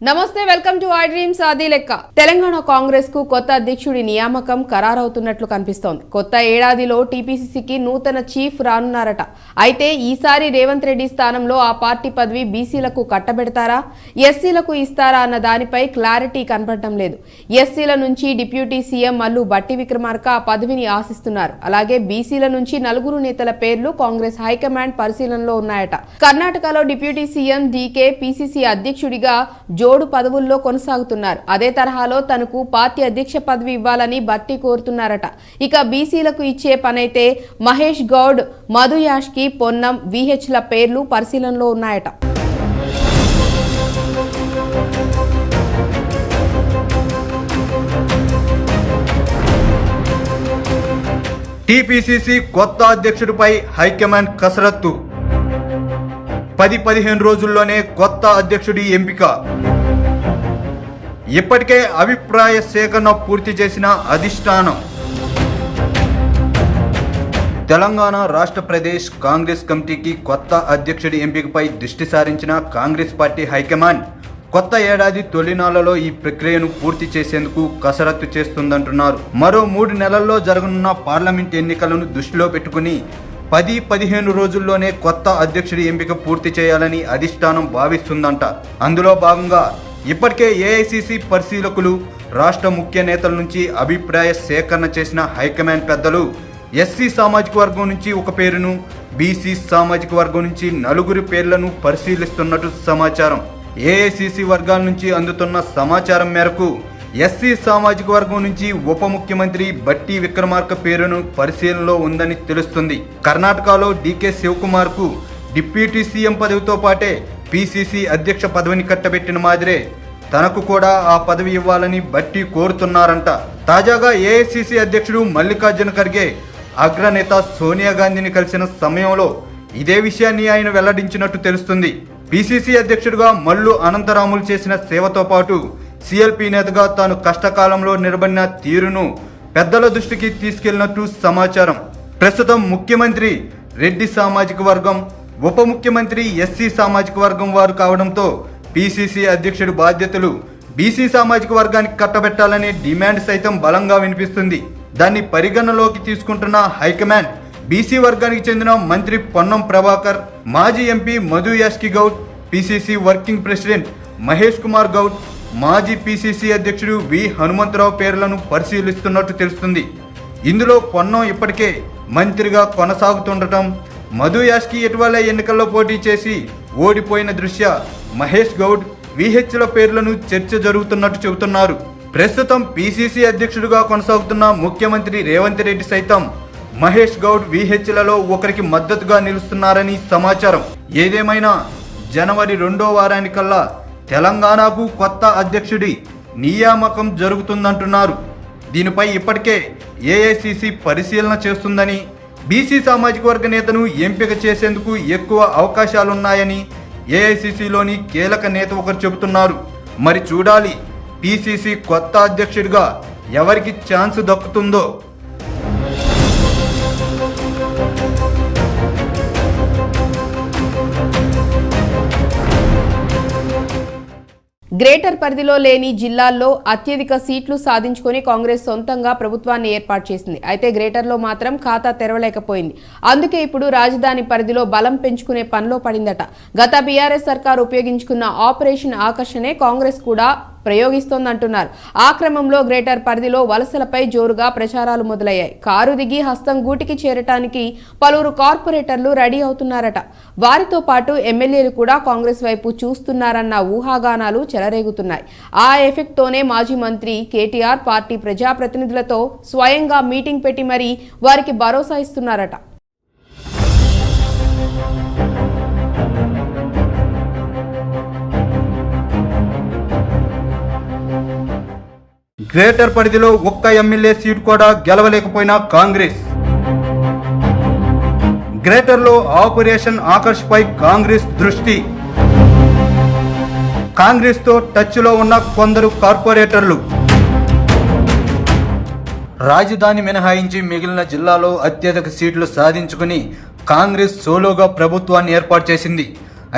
నమస్తే, welcome to I dreams. ఆది లెక్క తెలంగాణ కాంగ్రెస్ కు కొత్త అధ్యక్షుడి నియామకం ఖరారవుతున్నట్లు కనిపిస్తోంది. కొత్త ఏడాదిలో టీపీసీసీకి నూతన చీఫ్ రానున్నారట. అయితే ఈసారి రేవంత్ రెడ్డి స్థానంలో ఆ పార్టీ పదవి బీసీలకు కట్టబెడతారా, ఎస్సీలకు ఇస్తారా అన్న దానిపై క్లారిటీ కనపడటం లేదు. ఎస్సీల నుంచి డిప్యూటీ సీఎం మల్లు భట్టి విక్రమార్క ఆ పదవిని ఆశిస్తున్నారు. అలాగే బీసీల నుంచి 4 నేతల పేర్లు కాంగ్రెస్ హైకమాండ్ పరిశీలనలో ఉన్నాయట. కర్ణాటకలో డిప్యూటీ సీఎం డీకే పీసీసీ అధ్యక్షుడిగా జోడు పదవుల్లో కొనసాగుతున్నారు. అదే తరహాలో తనకు పార్టీ అధ్యక్ష పదవి ఇవ్వాలని భట్టి కోరుతున్నారట. ఇక బీసీలకు ఇచ్చే పనైతే మహేష్ గౌడ్, మధు యాష్కి, పొన్నం, విహెచ్ల పేర్లు పరిశీలనలో ఉన్నాయట. టీపీసీసీ కొత్త అధ్యక్షుడిపై హైకమాండ్ కసరత్తు. 10-15 రోజుల్లోనే కొత్త అధ్యక్షుడి ఎంపిక. ఇప్పటికే అభిప్రాయ సేకరణ పూర్తి చేసిన అధిష్టానం. తెలంగాణ రాష్ట్ర ప్రదేశ్ కాంగ్రెస్ కమిటీకి కొత్త అధ్యక్షుడి ఎంపికపై దృష్టి సారించిన కాంగ్రెస్ పార్టీ హైకమాండ్ కొత్త ఏడాది తొలినాళ్లలో ఈ ప్రక్రియను పూర్తి చేసేందుకు కసరత్తు చేస్తుందంటున్నారు. మరో 3 నెలల్లో జరగనున్న పార్లమెంట్ ఎన్నికలను దృష్టిలో పెట్టుకుని 10-15 రోజుల్లోనే కొత్త అధ్యక్షుడి ఎంపిక పూర్తి చేయాలని అధిష్టానం భావిస్తుందంట. అందులో భాగంగా ఇప్పటికే ఏఐసీసీ పరిశీలకులు, రాష్ట్ర ముఖ్య నేతల నుంచి అభిప్రాయ సేకరణ చేసిన హైకమాండ్ పెద్దలు ఎస్సీ సామాజిక వర్గం నుంచి ఒక పేరును, బీసీ సామాజిక వర్గం నుంచి 4 పేర్లను పరిశీలిస్తున్నట్టు సమాచారం. ఏఐసీసీ వర్గాల నుంచి అందుతున్న సమాచారం మేరకు ఎస్సీ సామాజిక వర్గం నుంచి ఉప ముఖ్యమంత్రి భట్టి విక్రమార్క పేరును పరిశీలనలో ఉందని తెలుస్తుంది. కర్ణాటకలో డీకే శివకుమార్ కు డిప్యూటీ సీఎం పదవితో పాటే పీసీసీ అధ్యక్ష పదవిని కట్టబెట్టిన మాదిరే తనకు కూడా ఆ పదవి ఇవ్వాలని భట్టి కోరుతున్నారంట. తాజాగా ఏఐసీసీ అధ్యక్షుడు మల్లికార్జున ఖర్గే అగ్రనేత సోనియా గాంధీని కలిసిన సమయంలో ఇదే విషయాన్ని ఆయన వెల్లడించినట్టు తెలుస్తుంది. పీసీసీ అధ్యక్షుడిగా మల్లు అనంతరాములు చేసిన సేవతో పాటు సిఎల్పీ నేతగా తాను కష్టకాలంలో నిలబడిన తీరును పెద్దల దృష్టికి తీసుకెళ్లినట్టు సమాచారం. ప్రస్తుతం ముఖ్యమంత్రి రెడ్డి సామాజిక వర్గం, ఉప ముఖ్యమంత్రి ఎస్సీ సామాజిక వర్గం వారు కావడంతో పీసీసీ అధ్యక్షుడి బాధ్యతలు బీసీ సామాజిక వర్గానికి కట్టబెట్టాలనే డిమాండ్ సైతం బలంగా వినిపిస్తుంది. దాన్ని పరిగణలోకి తీసుకుంటున్న హైకమాండ్ బీసీ వర్గానికి చెందిన మంత్రి పొన్నం ప్రభాకర్, మాజీ MP Madhu Yaskhi Goud, PCC working president Mahesh Kumar Goud, మాజీ పీసీసీ అధ్యక్షుడు వి హనుమంతరావు పేర్లను పరిశీలిస్తున్నట్టు తెలుస్తుంది. ఇందులో పొన్నం ఇప్పటికే మంత్రిగా కొనసాగుతుండటం, మధు యాష్కి ఇటీవల ఎన్నికల్లో పోటీ చేసి ఓడిపోయిన దృష్ట్యా మహేష్ గౌడ్, విహెచ్ల పేర్లను చర్చ జరుగుతున్నట్టు చెబుతున్నారు. ప్రస్తుతం పీసీసీ అధ్యక్షుడిగా కొనసాగుతున్న ముఖ్యమంత్రి రేవంత్ రెడ్డి సైతం మహేష్ గౌడ్, విహెచ్లలో ఒకరికి మద్దతుగా నిలుస్తున్నారని సమాచారం. ఏదేమైనా జనవరి 2వ వారానికల్లా తెలంగాణకు కొత్త అధ్యక్షుడి నియామకం జరుగుతుందంటున్నారు. దీనిపై ఇప్పటికే ఏఐసీసీ పరిశీలన చేస్తుందని, బీసీ సామాజిక వర్గ నేతను ఎంపిక చేసేందుకు ఎక్కువ అవకాశాలున్నాయని ఏఐసీసీలోని కీలక నేత ఒకరు చెబుతున్నారు. మరి చూడాలి పీసీసీ కొత్త అధ్యక్షుడిగా ఎవరికి ఛాన్స్ దక్కుతుందో. గ్రేటర్ పరిధిలో లేని జిల్లాల్లో అత్యధిక సీట్లు సాధించుకొని కాంగ్రెస్ సొంతంగా ప్రభుత్వాన్ని ఏర్పాటు చేసింది. అయితే గ్రేటర్లో మాత్రం ఖాతా తెరవలేకపోయింది. అందుకే ఇప్పుడు రాజధాని పరిధిలో బలం పెంచుకునే పనిలో పడిందట. గత బీఆర్ఎస్ సర్కార్ ఉపయోగించుకున్న ఆపరేషన్ ఆకర్షణే కాంగ్రెస్ కూడా ప్రయోగిస్తోందంటున్నారు. ఆ క్రమంలో గ్రేటర్ పరిధిలో వలసలపై జోరుగా ప్రచారాలు మొదలయ్యాయి. కారు దిగి హస్తం గూటికి చేరటానికి పలువురు కార్పొరేటర్లు రెడీ అవుతున్నారట. వారితో పాటు ఎమ్మెల్యేలు కూడా కాంగ్రెస్ వైపు చూస్తున్నారన్న ఊహాగానాలు చెలరేగుతున్నాయి. ఆ ఎఫెక్ట్ తోనే మాజీ మంత్రి కేటీఆర్ పార్టీ ప్రజాప్రతినిధులతో స్వయంగా మీటింగ్ పెట్టి మరీ వారికి భరోసా ఇస్తున్నారట. గ్రేటర్ పరిధిలో ఒక్క ఎమ్మెల్యే సీటు కూడా గెలవలేకపోయిన కాంగ్రెస్. గ్రేటర్లో ఆపరేషన్ ఆకర్ష్ పై కాంగ్రెస్ దృష్టి. కాంగ్రెస్తో టచ్లో ఉన్న కొందరు కార్పొరేటర్లు. రాజధాని మినహాయించి మిగిలిన జిల్లాలో అత్యధిక సీట్లు సాధించుకుని కాంగ్రెస్ సోలోగా ప్రభుత్వాన్ని ఏర్పాటు చేసింది.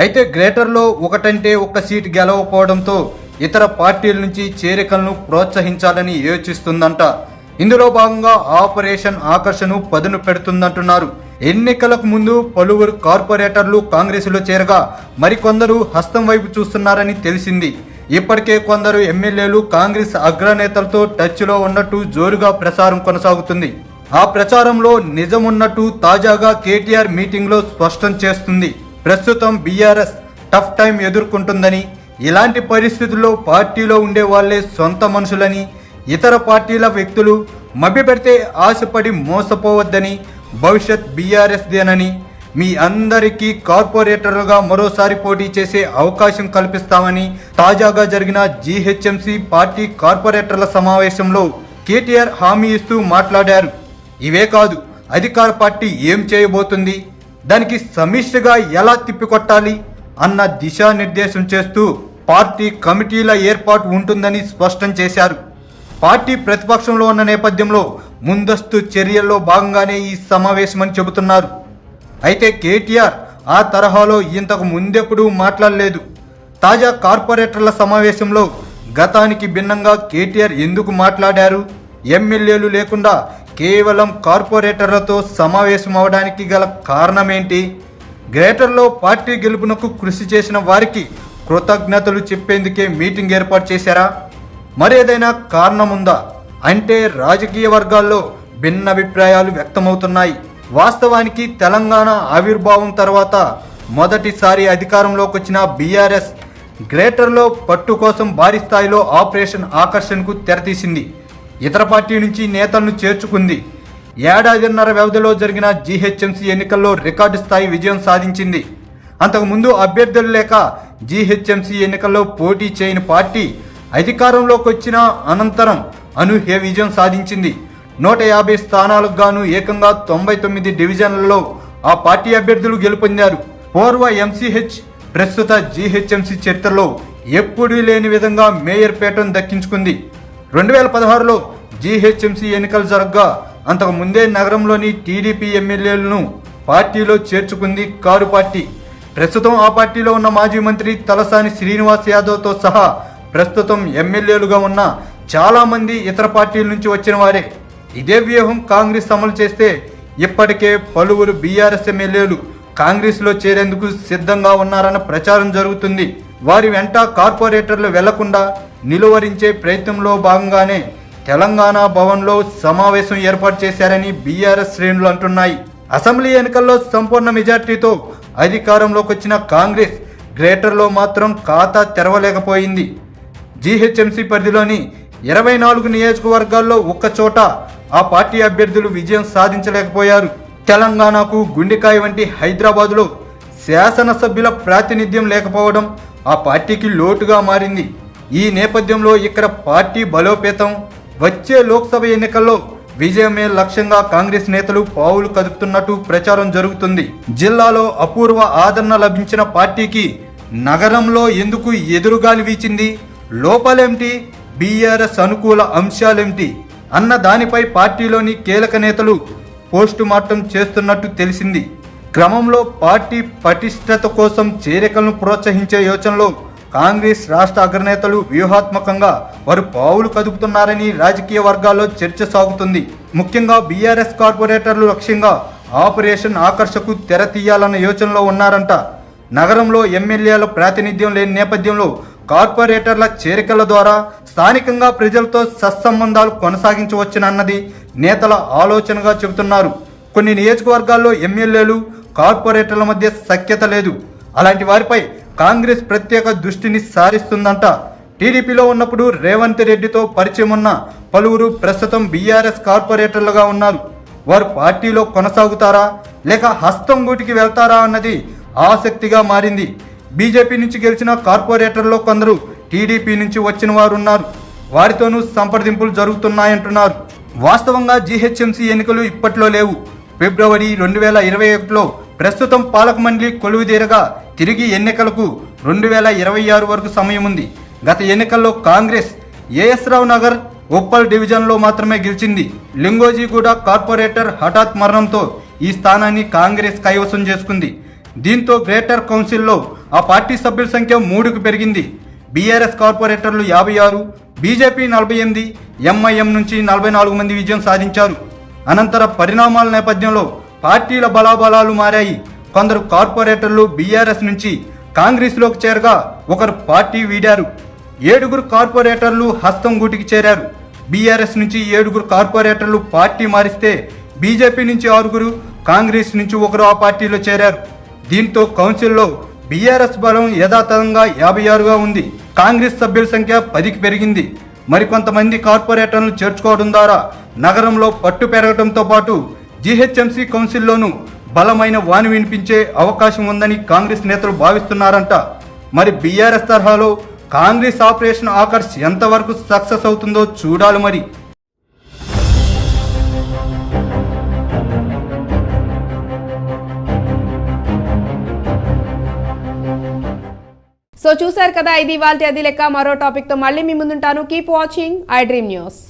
అయితే గ్రేటర్లో ఒకటంటే ఒక్క సీటు గెలవకపోవడంతో ఇతర పార్టీల నుంచి చేరికలను ప్రోత్సహించాలని యోచిస్తుందంట. ఇందులో భాగంగా ఆపరేషన్ ఆకర్షను పదును పెడుతుందంటున్నారు. ఎన్నికలకు ముందు పలువురు కార్పొరేటర్లు కాంగ్రెసులో చేరగా మరికొందరు హస్తం వైపు చూస్తున్నారని తెలిసింది. ఇప్పటికే కొందరు ఎమ్మెల్యేలు కాంగ్రెస్ అగ్రనేతలతో టచ్లో ఉన్నట్టు జోరుగా ప్రచారం కొనసాగుతుంది. ఆ ప్రచారంలో నిజమున్నట్టు తాజాగా కేటీఆర్ మీటింగ్లో స్పష్టం చేస్తుంది. ప్రస్తుతం బీఆర్ఎస్ టఫ్ టైం ఎదుర్కొంటుందని, ఇలాంటి పరిస్థితుల్లో పార్టీలో ఉండే వాళ్లే సొంత మనుషులని, ఇతర పార్టీల వ్యక్తులు మభ్యపెడితే ఆశపడి మోసపోవద్దని, భవిష్యత్ బీఆర్ఎస్ దేనని, మీ అందరికీ కార్పొరేటర్లుగా మరోసారి పోటీ చేసే అవకాశం కల్పిస్తామని తాజాగా జరిగిన జీహెచ్ఎంసీ పార్టీ కార్పొరేటర్ల సమావేశంలో కేటీఆర్ హామీ ఇస్తూ మాట్లాడారు. ఇవే కాదు, అధికార పార్టీ ఏం చేయబోతుంది, దానికి సమిష్టిగా ఎలా తిప్పికొట్టాలి అన్న దిశానిర్దేశం చేస్తూ పార్టీ కమిటీల ఏర్పాటు ఉంటుందని స్పష్టం చేశారు. పార్టీ ప్రతిపక్షంలో ఉన్న నేపథ్యంలో ముందస్తు చర్యల్లో భాగంగానే ఈ సమావేశమని చెబుతున్నారు. అయితే కేటీఆర్ ఆ తరహాలో ఇంతకు ముందెప్పుడూ మాట్లాడలేదు. తాజా కార్పొరేటర్ల సమావేశంలో గతానికి భిన్నంగా కేటీఆర్ ఎందుకు మాట్లాడారు, ఎమ్మెల్యేలు లేకుండా కేవలం కార్పొరేటర్లతో సమావేశం అవడానికి గల కారణమేంటి, గ్రేటర్లో పార్టీ గెలుపునకు కృషి చేసిన వారికి కృతజ్ఞతలు చెప్పేందుకే మీటింగ్ ఏర్పాటు చేశారా, మరేదైనా కారణముందా అంటే రాజకీయ వర్గాల్లో భిన్నాభిప్రాయాలు వ్యక్తమవుతున్నాయి. వాస్తవానికి తెలంగాణ ఆవిర్భావం తర్వాత మొదటిసారి అధికారంలోకి వచ్చిన బీఆర్ఎస్ గ్రేటర్లో పట్టు కోసం భారీ స్థాయిలో ఆపరేషన్ ఆకర్షణకు తెరతీసింది. ఇతర పార్టీ నుంచి నేతలను చేర్చుకుంది. ఏడాదిన్నర వ్యవధిలో జరిగిన జీహెచ్ఎంసీ ఎన్నికల్లో రికార్డు స్థాయి విజయం సాధించింది. అంతకుముందు అభ్యర్థులు లేక జీహెచ్ఎంసీ ఎన్నికల్లో పోటీ చేయని పార్టీ అధికారంలోకి వచ్చిన అనంతరం అనూహ్య విజయం సాధించింది. 150 స్థానాలకు గాను ఏకంగా 99 డివిజన్లలో ఆ పార్టీ అభ్యర్థులు గెలుపొందారు. పూర్వ ఎంసీహెచ్ ప్రస్తుత జీహెచ్ఎంసీ చరిత్రలో ఎప్పుడూ లేని విధంగా మేయర్ పీఠం దక్కించుకుంది. 2016లో జీహెచ్ఎంసీ ఎన్నికలు జరగగా అంతకు ముందే నగరంలోని టీడీపీ ఎమ్మెల్యేలను పార్టీలో చేర్చుకుంది కారు పార్టీ. ప్రస్తుతం ఆ పార్టీలో ఉన్న మాజీ మంత్రి తలసాని శ్రీనివాస్ యాదవ్తో సహా ప్రస్తుతం ఎమ్మెల్యేలుగా ఉన్న చాలామంది ఇతర పార్టీల నుంచి వచ్చిన వారే. ఇదే వ్యూహం కాంగ్రెస్ అమలు చేస్తే ఇప్పటికే పలువురు బీఆర్ఎస్ ఎమ్మెల్యేలు కాంగ్రెస్లో చేరేందుకు సిద్ధంగా ఉన్నారన్న ప్రచారం జరుగుతుంది. వారి వెంట కార్పొరేటర్లు వెళ్లకుండా నిలువరించే ప్రయత్నంలో భాగంగానే తెలంగాణ భవన్లో సమావేశం ఏర్పాటు చేశారని బీఆర్ఎస్ శ్రేణులు అంటున్నాయి. అసెంబ్లీ ఎన్నికల్లో సంపూర్ణ మెజార్టీతో అధికారంలోకి వచ్చిన కాంగ్రెస్ గ్రేటర్లో మాత్రం ఖాతా తెరవలేకపోయింది. జీహెచ్ఎంసీ పరిధిలోని 24 నియోజకవర్గాల్లో ఒక్కచోట ఆ పార్టీ అభ్యర్థులు విజయం సాధించలేకపోయారు. తెలంగాణకు గుండెకాయ వంటి హైదరాబాదులో శాసనసభ్యుల ప్రాతినిధ్యం లేకపోవడం ఆ పార్టీకి లోటుగా మారింది. ఈ నేపథ్యంలో ఇక్కడ పార్టీ బలోపేతం, వచ్చే లోక్సభ ఎన్నికల్లో విజయమే లక్ష్యంగా కాంగ్రెస్ నేతలు పావులు కదుపుతున్నట్టు ప్రచారం జరుగుతుంది. జిల్లాలో అపూర్వ ఆదరణ లభించిన పార్టీకి నగరంలో ఎందుకు ఎదురుగాలి వీచింది, లోపాలేమిటి, బీఆర్ఎస్ అనుకూల అంశాలేమిటి అన్న దానిపై పార్టీలోని కీలక నేతలు పోస్టు మార్టం చేస్తున్నట్టు తెలిసింది. క్రమంలో పార్టీ పటిష్టత కోసం చేరికలను ప్రోత్సహించే యోచనలో కాంగ్రెస్ రాష్ట్ర అగ్రనేతలు వ్యూహాత్మకంగా వారు పావులు కదుపుతున్నారని రాజకీయ వర్గాల్లో చర్చ సాగుతుంది. ముఖ్యంగా బీఆర్ఎస్ కార్పొరేటర్లు లక్ష్యంగా ఆపరేషన్ ఆకర్షకు తెర తీయాలన్న యోచనలో ఉన్నారంట. నగరంలో ఎమ్మెల్యేల ప్రాతినిధ్యం లేని నేపథ్యంలో కార్పొరేటర్ల చేరికల ద్వారా స్థానికంగా ప్రజలతో సత్సంబంధాలు కొనసాగించవచ్చునన్నది నేతల ఆలోచనగా చెబుతున్నారు. కొన్ని నియోజకవర్గాల్లో ఎమ్మెల్యేలు కార్పొరేటర్ల మధ్య సఖ్యత లేదు. అలాంటి వారిపై కాంగ్రెస్ ప్రత్యేక దృష్టిని సారిస్తుందంట. టీడీపీలో ఉన్నప్పుడు రేవంత్ రెడ్డితో పరిచయం ఉన్న పలువురు ప్రస్తుతం బీఆర్ఎస్ కార్పొరేటర్లుగా ఉన్నారు. వారు పార్టీలో కొనసాగుతారా లేక హస్తం గూటికి వెళ్తారా అన్నది ఆసక్తిగా మారింది. బీజేపీ నుంచి గెలిచిన కార్పొరేటర్లో కొందరు టీడీపీ నుంచి వచ్చిన వారు ఉన్నారు. వారితోనూ సంప్రదింపులు జరుగుతున్నాయంటున్నారు. వాస్తవంగా జీహెచ్ఎంసీ ఎన్నికలు ఇప్పట్లో లేవు. ఫిబ్రవరి 2021లో ప్రస్తుతం పాలక మండలి కొలువుదీరగా తిరిగి ఎన్నికలకు 2026 వరకు సమయం ఉంది. గత ఎన్నికల్లో కాంగ్రెస్ ఏఎస్ రావు నగర్, ఉప్పల్ డివిజన్లో మాత్రమే గెలిచింది. లింగోజీగూడ కార్పొరేటర్ హఠాత్ మరణంతో ఈ స్థానాన్ని కాంగ్రెస్ కైవసం చేసుకుంది. దీంతో గ్రేటర్ కౌన్సిల్లో ఆ పార్టీ సభ్యుల సంఖ్య 3కు పెరిగింది. బీఆర్ఎస్ కార్పొరేటర్లు 56, బీజేపీ 48, ఎంఐఎం నుంచి 44 మంది విజయం సాధించారు. అనంతర పరిణామాల నేపథ్యంలో పార్టీల బలాబలాలు మారాయి. కొందరు కార్పొరేటర్లు బీఆర్ఎస్ నుంచి కాంగ్రెస్లోకి చేరగా ఒకరు పార్టీ వీడారు. 7 కార్పొరేటర్లు హస్తం గూటికి చేరారు. బీఆర్ఎస్ నుంచి 7 కార్పొరేటర్లు పార్టీ మారిస్తే బీజేపీ నుంచి 6, కాంగ్రెస్ నుంచి 1 ఆ పార్టీలో చేరారు. దీంతో కౌన్సిల్లో బీఆర్ఎస్ బలం యథాతథంగా 56గా ఉంది. కాంగ్రెస్ సభ్యుల సంఖ్య 10కి పెరిగింది. మరికొంతమంది కార్పొరేటర్లు చేర్చుకోవడం ద్వారా నగరంలో పట్టు పెరగడంతో పాటు జీహెచ్ఎంసీ కౌన్సిల్లోనూ బలమైన వాణి వినిపించే అవకాశం ఉందని కాంగ్రెస్ నేతలు భావిస్తున్నారంట. మరి బీఆర్ఎస్ తరహాలో కాంగ్రెస్ ఆపరేషన్ ఆకర్ష్ ఎంతవరకు సక్సెస్ అవుతుందో చూడాలి మరి. సో చూశారు కదా, ఇది ఇవాల్టి అది లెక్క. మరో టాపిక్ తో మళ్ళీ మీ ముందుంటాను. Keep watching I Dream news.